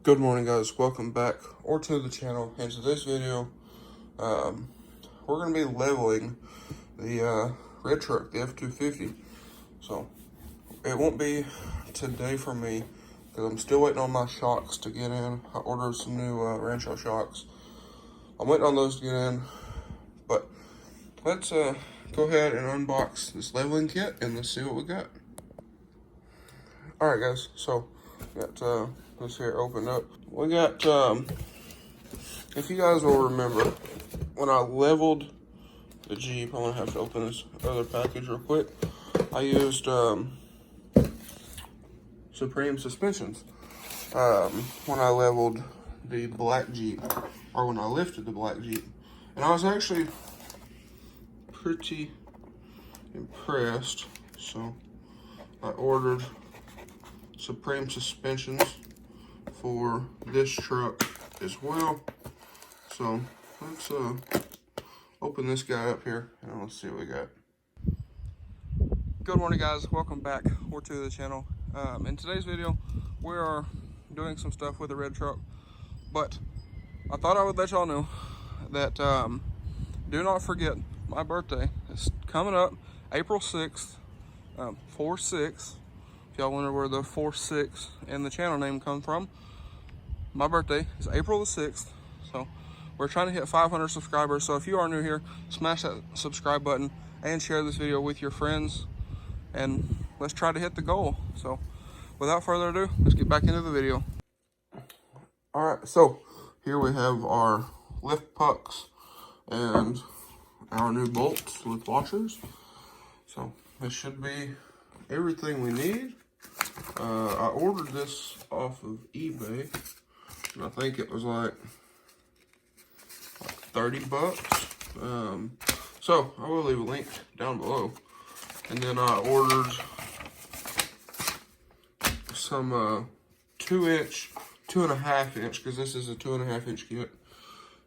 Good morning, guys. Welcome back or to the channel. In today's video, we're going to be leveling the red truck, the F-250. So it won't be today for me because I'm still waiting on my shocks to get in. I ordered some new Rancho shocks. I'm waiting on those to get in, but let's go ahead and unbox this leveling kit and let's see what we got. All right, guys. So we got this here opened up. We got, if you guys will remember, when I leveled the Jeep, I'm gonna have to open this other package real quick. I used Supreme suspensions when I leveled the black Jeep, or when I lifted the black Jeep, and I was actually pretty impressed. So I ordered Supreme suspensions for this truck as well. So let's open this guy up here and let's see what we got. Good morning, guys. Welcome back or to the channel. In today's video, we are doing some stuff with the red truck, but I thought I would let y'all know that do not forget my birthday is coming up April 6th, 4-6. If y'all wonder where the 4-6 and the channel name come from, my birthday is April the 6th. So we're trying to hit 500 subscribers. So if you are new here, smash that subscribe button and share this video with your friends. And let's try to hit the goal. So without further ado, let's get back into the video. All right, so here we have our lift pucks and our new bolts with washers. So this should be everything we need. I ordered this off of eBay, and I think it was like 30 bucks. So I will leave a link down below. And then I ordered some 2-inch, 2.5-inch, because this is a 2.5-inch kit.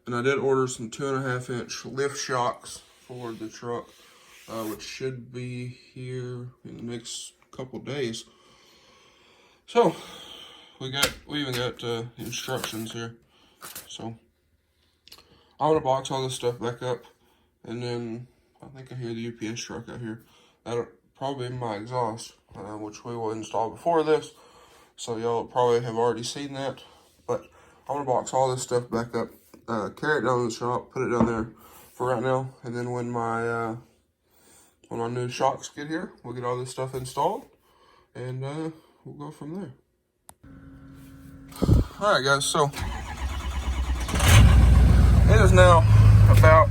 And I did order some 2.5-inch lift shocks for the truck, which should be here in the next couple days. So we even got instructions here. So I'm gonna box all this stuff back up, and then I think I hear the UPS truck out here. That'll probably be my exhaust, which we will install before this. So y'all probably have already seen that. But I'm gonna box all this stuff back up, carry it down to the shop, put it down there for right now, and then when my new shocks get here, we'll get all this stuff installed, and we'll go from there. All right, guys, so it is now about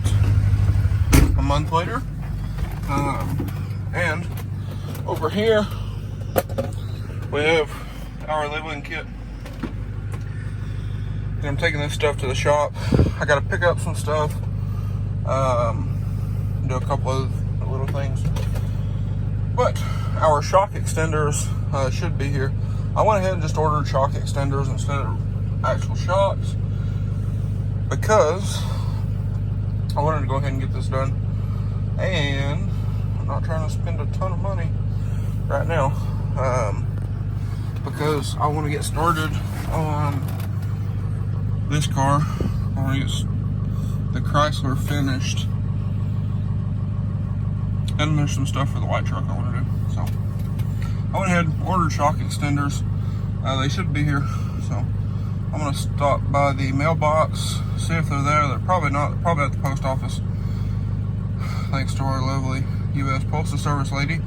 a month later, and over here we have our leveling kit. And I'm taking this stuff to the shop. I got to pick up some stuff, do a couple of little things, but our shock extenders should be here. I went ahead and just ordered shock extenders instead of actual shocks because I wanted to go ahead and get this done, and I'm not trying to spend a ton of money right now, because I want to get started on this car. I want to get the Chrysler finished, and there's some stuff for the white truck I want to do. So I went ahead and ordered shock extenders. They should be here. So I'm gonna stop by the mailbox, see if they're there. They're probably not. They're probably at the post office. Thanks to our lovely U.S. Postal Service lady.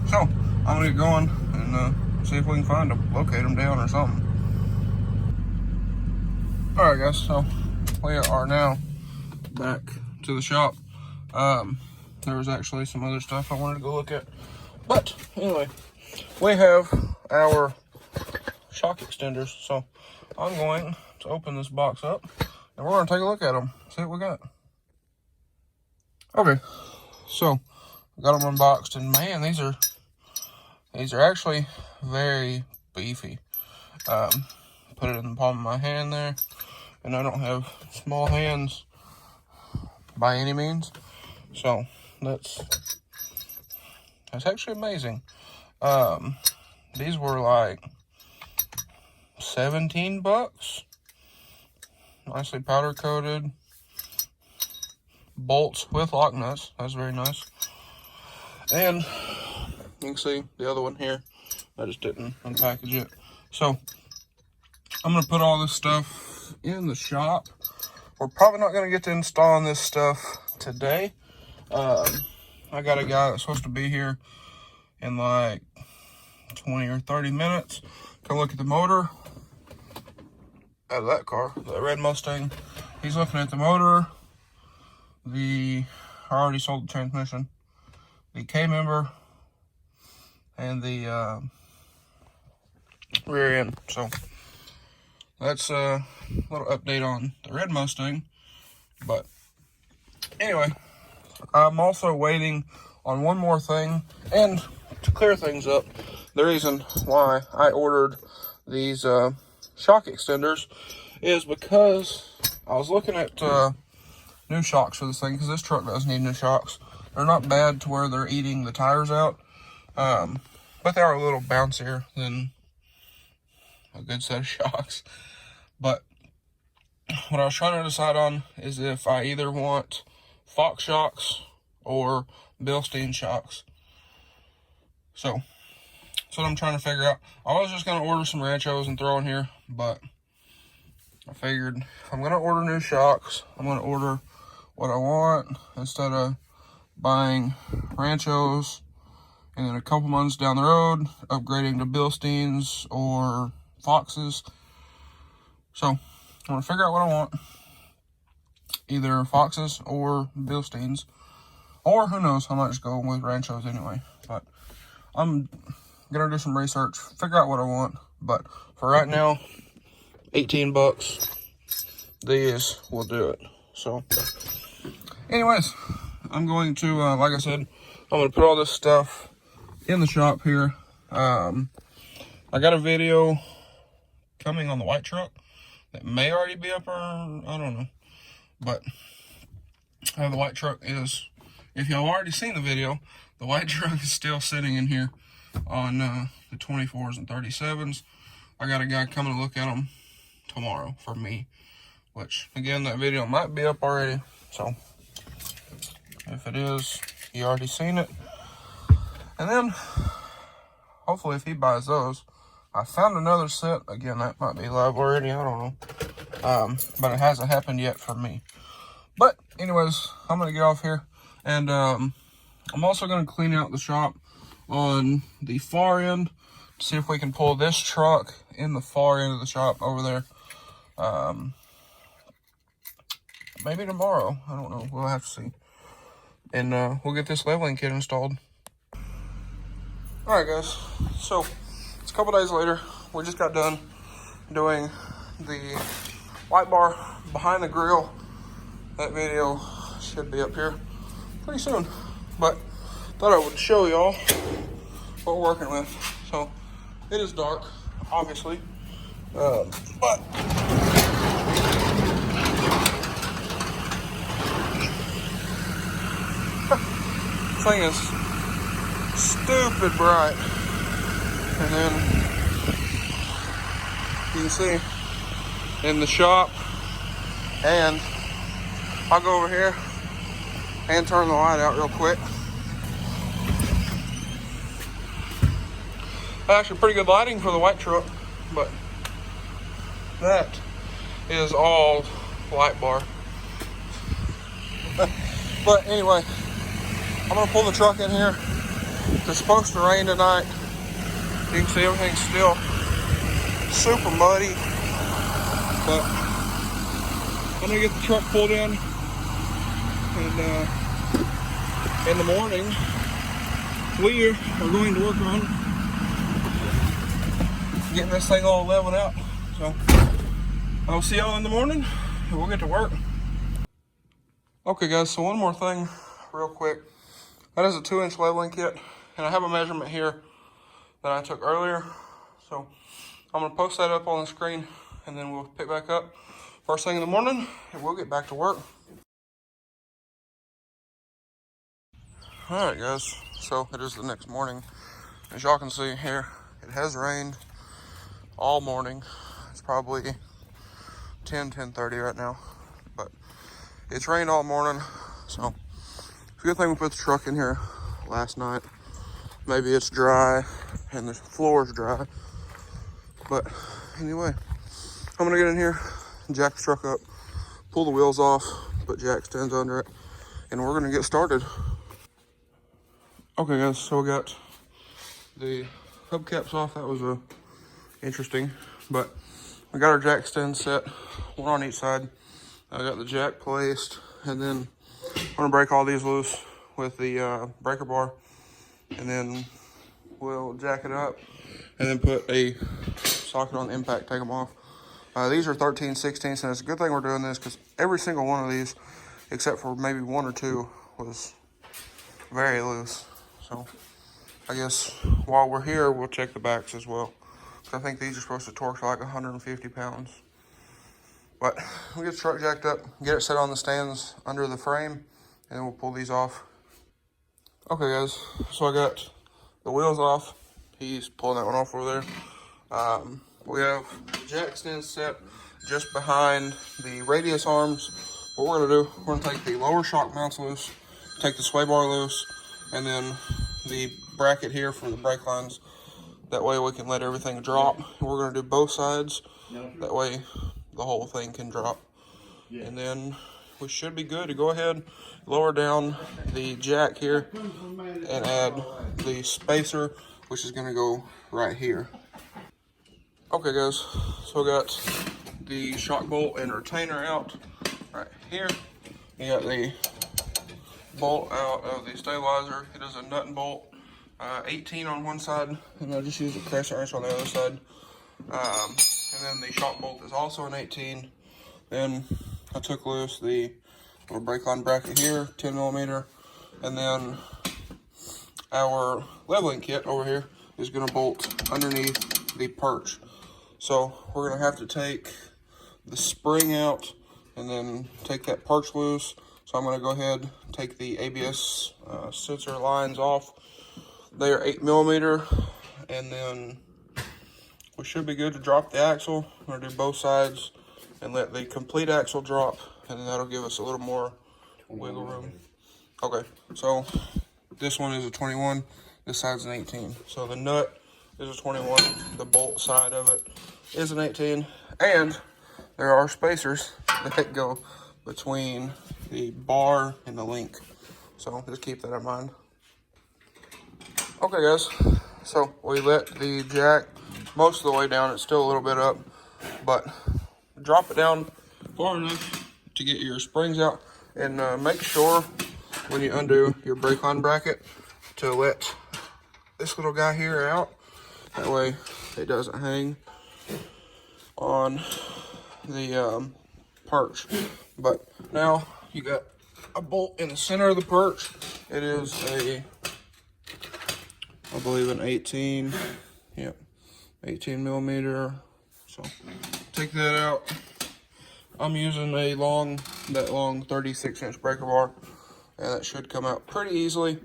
So I'm gonna get going and see if we can find them, locate them down or something. All right, guys. So we are now back to the shop. There was actually some other stuff I wanted to go look at, but anyway, we have our shock extenders. So I'm going to open this box up and we're going to take a look at them, see what we got. Okay, so I got them unboxed, and man, these are actually very beefy. Put it in the palm of my hand there, and I don't have small hands by any means, so that's actually amazing. These were like $17. Nicely powder coated. Bolts with lock nuts. That's very nice. And you can see the other one here. I just didn't unpackage it. So I'm going to put all this stuff in the shop. We're probably not going to get to installing this stuff today. I got a guy that's supposed to be here in like 20 or 30 minutes. Come look at the motor out of that car, the red Mustang. He's looking at the motor. I already sold the transmission, the K-member, and the rear end. So that's a little update on the red Mustang. But anyway, I'm also waiting on one more thing. And to clear things up, the reason why I ordered these shock extenders is because I was looking at new shocks for this thing, because this truck does need new shocks. They're not bad to where they're eating the tires out, but they are a little bouncier than a good set of shocks. But what I was trying to decide on is if I either want Fox shocks or Bilstein shocks. So that's what I'm trying to figure out. I was just going to order some Ranchos and throw in here, but I figured if I'm going to order new shocks, I'm going to order what I want instead of buying Ranchos and then a couple months down the road upgrading to Bilsteins or Foxes. So I'm going to figure out what I want, either Foxes or Bilsteins, or who knows, I might just go with Ranchos anyway. But I'm going to do some research, figure out what I want. But for right now, 18 bucks, these will do it. So anyways, I'm going to, like I said, I'm going to put all this stuff in the shop here. I got a video coming on the white truck that may already be up, or I don't know. But the white truck is, if y'all already seen the video, the white truck is still sitting in here on the 24s and 37s. I got a guy coming to look at them tomorrow for me, which again, that video might be up already. So if it is, you already seen it. And then hopefully if he buys those, I found another set. Again, that might be live already, I don't know. But it hasn't happened yet for me. But anyways, I'm gonna get off here, and I'm also gonna clean out the shop on the far end to see if we can pull this truck in the far end of the shop over there. Maybe tomorrow, I don't know, we'll have to see. And we'll get this leveling kit installed. Alright guys, so it's a couple days later. We just got done doing the white bar behind the grill. That video should be up here pretty soon. But thought I would show y'all what we're working with. So it is dark, obviously. But thing is stupid bright. And then you can see in the shop, and I'll go over here and turn the light out real quick. Actually pretty good lighting for the white truck, but that is all light bar. But anyway, I'm gonna pull the truck in here. It's supposed to rain tonight. You can see everything's still super muddy, but I'm gonna get the truck pulled in, and in the morning we are going to work on getting this thing all leveled out. So I'll see y'all in the morning and we'll get to work. Okay guys, so one more thing real quick. That is a 2-inch leveling kit, and I have a measurement here that I took earlier. So I'm gonna post that up on the screen, and then we'll pick back up first thing in the morning and we'll get back to work. Alright guys, so it is the next morning. As y'all can see here, it has rained all morning. probably 10:30 right now. But it's rained all morning, so it's a good thing we put the truck in here last night. Maybe it's dry and the floor is dry. But anyway, I'm gonna get in here, jack the truck up, pull the wheels off, put jack stands under it, and we're gonna get started. Okay guys, so we got the hubcaps off. That was interesting, but we got our jack stands set, one on each side. I got the jack placed, and then I'm gonna break all these loose with the breaker bar, and then we'll jack it up and then put a socket on the impact, take them off. These are 13/16, and it's a good thing we're doing this because every single one of these, except for maybe one or two, was very loose. So I guess while we're here, we'll check the backs as well. I think these are supposed to torque to like 150 pounds. But we'll get the truck jacked up, get it set on the stands under the frame, and then we'll pull these off. Okay guys, so I got the wheels off. He's pulling that one off over there. We have the jack stand set just behind the radius arms. What we're gonna do, we're gonna take the lower shock mounts loose, take the sway bar loose, and then the bracket here for the brake lines. That way we can let everything drop. We're gonna do both sides. That way the whole thing can drop. And then we should be good to go ahead, lower down the jack here, and add the spacer, which is gonna go right here. Okay guys, so we got the shock bolt and retainer out right here. We got the bolt out of the stabilizer. It is a nut and bolt, 18 on one side, and I just used a crescent wrench on the other side. And then the shock bolt is also an 18. Then I took loose the little brake line bracket here, 10mm, and then our leveling kit over here is going to bolt underneath the perch. So we're going to have to take the spring out and then take that perch loose. So I'm going to go ahead and take the ABS sensor lines off. They are 8mm, and then we should be good to drop the axle. I'm going to do both sides and let the complete axle drop, and then that'll give us a little more wiggle room. Okay, so this one is a 21, this side's an 18. So the nut is a 21, the bolt side of it is an 18, and there are spacers that go between the bar and the link. So just keep that in mind. Okay guys, so we let the jack most of the way down. It's still a little bit up, but drop it down far enough to get your springs out, and make sure when you undo your brake line bracket to let this little guy here out. That way it doesn't hang on the perch. But now you got a bolt in the center of the perch. It is a, I believe, an 18. Yep, 18mm. So take that out. I'm using a long 36-inch breaker bar, and that should come out pretty easily.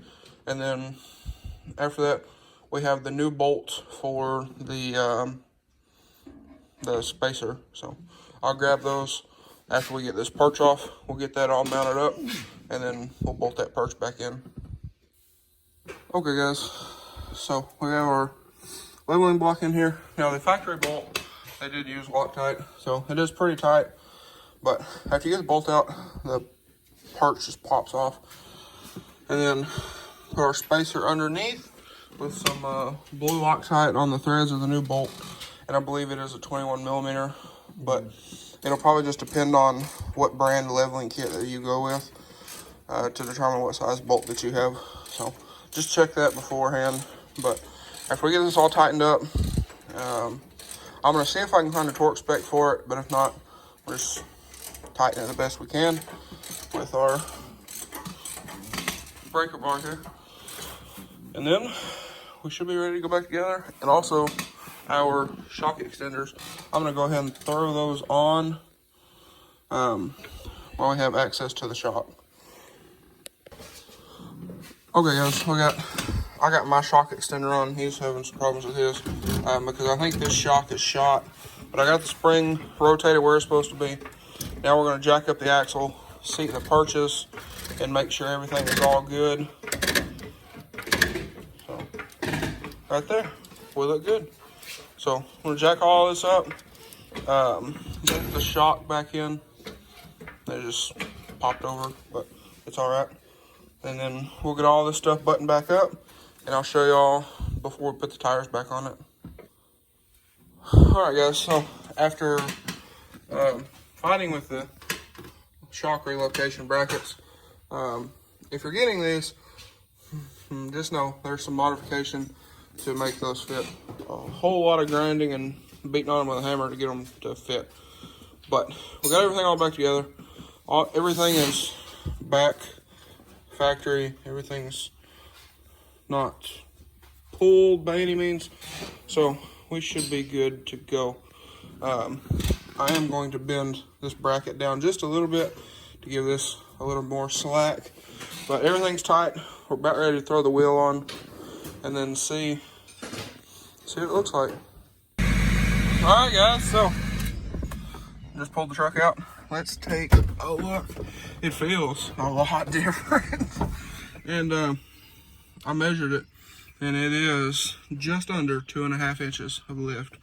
And then after that, we have the new bolt for the spacer. So I'll grab those after we get this perch off. We'll get that all mounted up, and then we'll bolt that perch back in. Okay guys, so we have our leveling block in here. Now the factory bolt, they did use Loctite, so it is pretty tight, but after you get the bolt out, the perch just pops off. And then put our spacer underneath with some blue Loctite on the threads of the new bolt, and I believe it is a 21mm, but it'll probably just depend on what brand leveling kit that you go with to determine what size bolt that you have. So just check that beforehand. But after we get this all tightened up, I'm going to see if I can find a torque spec for it, but if not, we're just tightening it the best we can with our breaker bar here. And then we should be ready to go back together. And also our shock extenders, I'm going to go ahead and throw those on while we have access to the shock. Okay guys, I got my shock extender on. He's having some problems with his because I think this shock is shot But I got the spring rotated where it's supposed to be. Now we're going to jack up the axle, seat the purchase, and make sure everything is all good. So, right there, we look good. So I'm going to jack all this up, get the shock back in. They just popped over, but it's all right. And then we'll get all this stuff buttoned back up, and I'll show y'all before we put the tires back on it. All right, guys, so after fighting with the shock relocation brackets, if you're getting these, just know there's some modification to make those fit. A whole lot of grinding and beating on them with a hammer to get them to fit. But we got everything all back together. Everything is back factory. Everything's not pulled by any means, so we should be good to go. I am going to bend this bracket down just a little bit to give this a little more slack, but everything's tight. We're about ready to throw the wheel on and then see what it looks like. All right, guys, so just pulled the truck out. Let's take a look. It feels a lot different. And I measured it, and it is just under 2.5 inches of lift.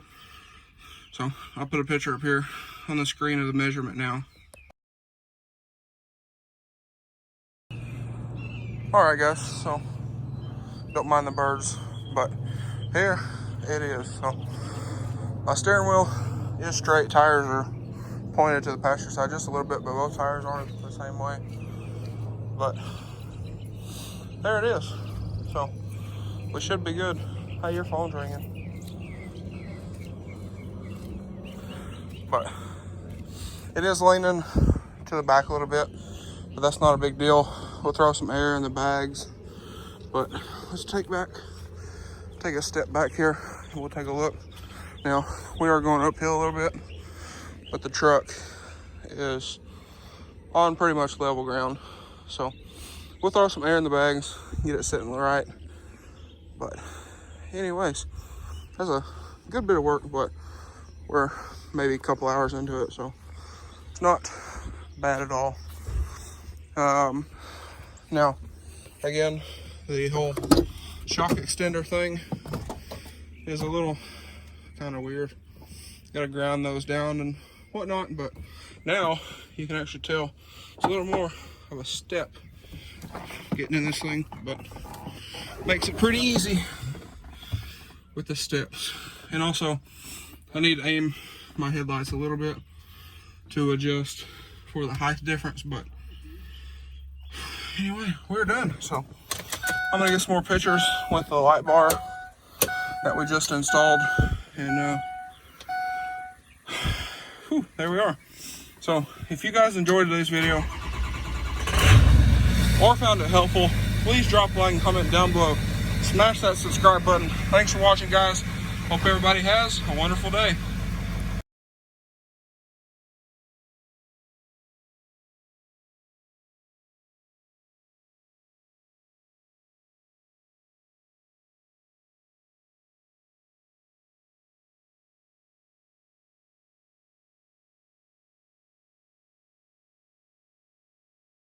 So I'll put a picture up here on the screen of the measurement now. All right, guys, so don't mind the birds, but here it is. So my steering wheel is straight. Tires are pointed to the passenger side just a little bit, but both tires aren't the same way. But there it is. So we should be good. Hey, your phone's ringing. But it is leaning to the back a little bit, but that's not a big deal. We'll throw some air in the bags. But let's take a step back here, and we'll take a look. Now, we are going uphill a little bit, but the truck is on pretty much level ground. So we'll throw some air in the bags, get it sitting right. But anyways, that's a good bit of work, but we're maybe a couple hours into it, so it's not bad at all. Now, again, the whole shock extender thing is a little kind of weird. Got to ground those down and whatnot, but now you can actually tell it's a little more of a step getting in this thing, but makes it pretty easy with the steps. And also, I need to aim my headlights a little bit to adjust for the height difference, but anyway, we're done. So I'm gonna get some more pictures with the light bar that we just installed, and there we are. So if you guys enjoyed today's video or found it helpful, please drop a like and comment down below. Smash that subscribe button. Thanks for watching, guys. Hope everybody has a wonderful day.